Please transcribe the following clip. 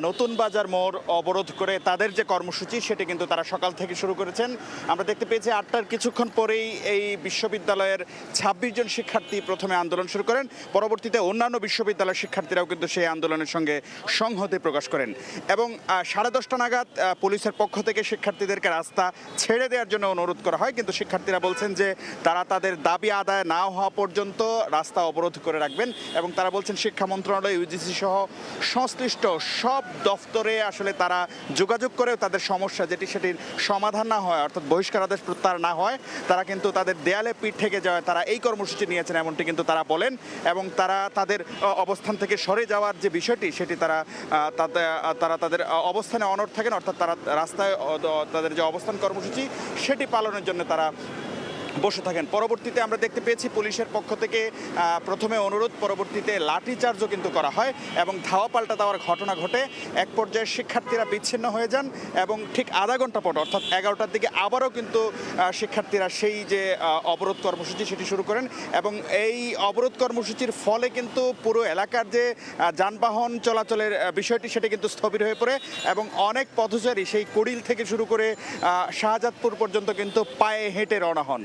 নতুন বাজার মোড় অবরোধ করে তাদের যে কর্মসূচি সেটি কিন্তু তারা সকাল থেকে শুরু করেছেন। আমরা দেখতে পেয়েছি 8টার কিছুক্ষণ পরেই এই বিশ্ববিদ্যালয়ের 26 জন শিক্ষার্থী প্রথমে আন্দোলন শুরু করেন। পরবর্তীতে অন্যান্য বিশ্ববিদ্যালয়ের শিক্ষার্থীরাও কিন্তু সেই আন্দোলনের সঙ্গে সংহতি প্রকাশ করেন এবং 10:30 নাগাদ পুলিশের পক্ষ থেকে শিক্ষার্থীদেরকে রাস্তা ছেড়ে দেওয়ার জন্য অনুরোধ করা হয়, কিন্তু শিক্ষার্থীরা বলছেন যে তারা তাদের দাবি আদায় না হওয়া পর্যন্ত রাস্তা অবরোধ করে রাখবেন এবং তারা বলছেন শিক্ষা মন্ত্রণালয়, ইউজিসি সহ সংশ্লিষ্ট সব দফতরে আসলে তারা যোগাযোগ করেও তাদের সমস্যা সেটির সমাধান না হয়, অর্থাৎ বহিষ্কার আদেশ প্রত্যাহার না হয়, তারা কিন্তু তাদের দেয়ালে পিঠ থেকে যাওয়ায় তারা এই কর্মসূচি নিয়েছেন এমনটি কিন্তু তারা বলেন এবং তারা তাদের অবস্থান থেকে সরে যাওয়ার যে বিষয়টি সেটি তারা তাদের অবস্থানে অনড় থাকেন, অর্থাৎ তারা রাস্তায় তাদের যে অবস্থান কর্মসূচি সেটি পালনের জন্য তারা বসে থাকেন। পরবর্তীতে আমরা দেখতে পেয়েছি পুলিশের পক্ষ থেকে প্রথমে অনুরোধ, পরবর্তীতে লাঠিচার্জও কিন্তু করা হয় এবং ধাওয়া পাল্টা দেওয়ার ঘটনা ঘটে। এক পর্যায়ে শিক্ষার্থীরা বিচ্ছিন্ন হয়ে যান এবং ঠিক আধা ঘন্টা পর অর্থাৎ 11টার দিকে আবারও কিন্তু শিক্ষার্থীরা সেই যে অবরোধ কর্মসূচি সেটি শুরু করেন এবং এই অবরোধ কর্মসূচির ফলে কিন্তু পুরো এলাকার যে যানবাহন চলাচলের বিষয়টি সেটি কিন্তু স্থবির হয়ে পড়ে এবং অনেক পথচারী সেই কুড়িল থেকে শুরু করে শাহজাদপুর পর্যন্ত কিন্তু পায়ে হেঁটে রওনা হন।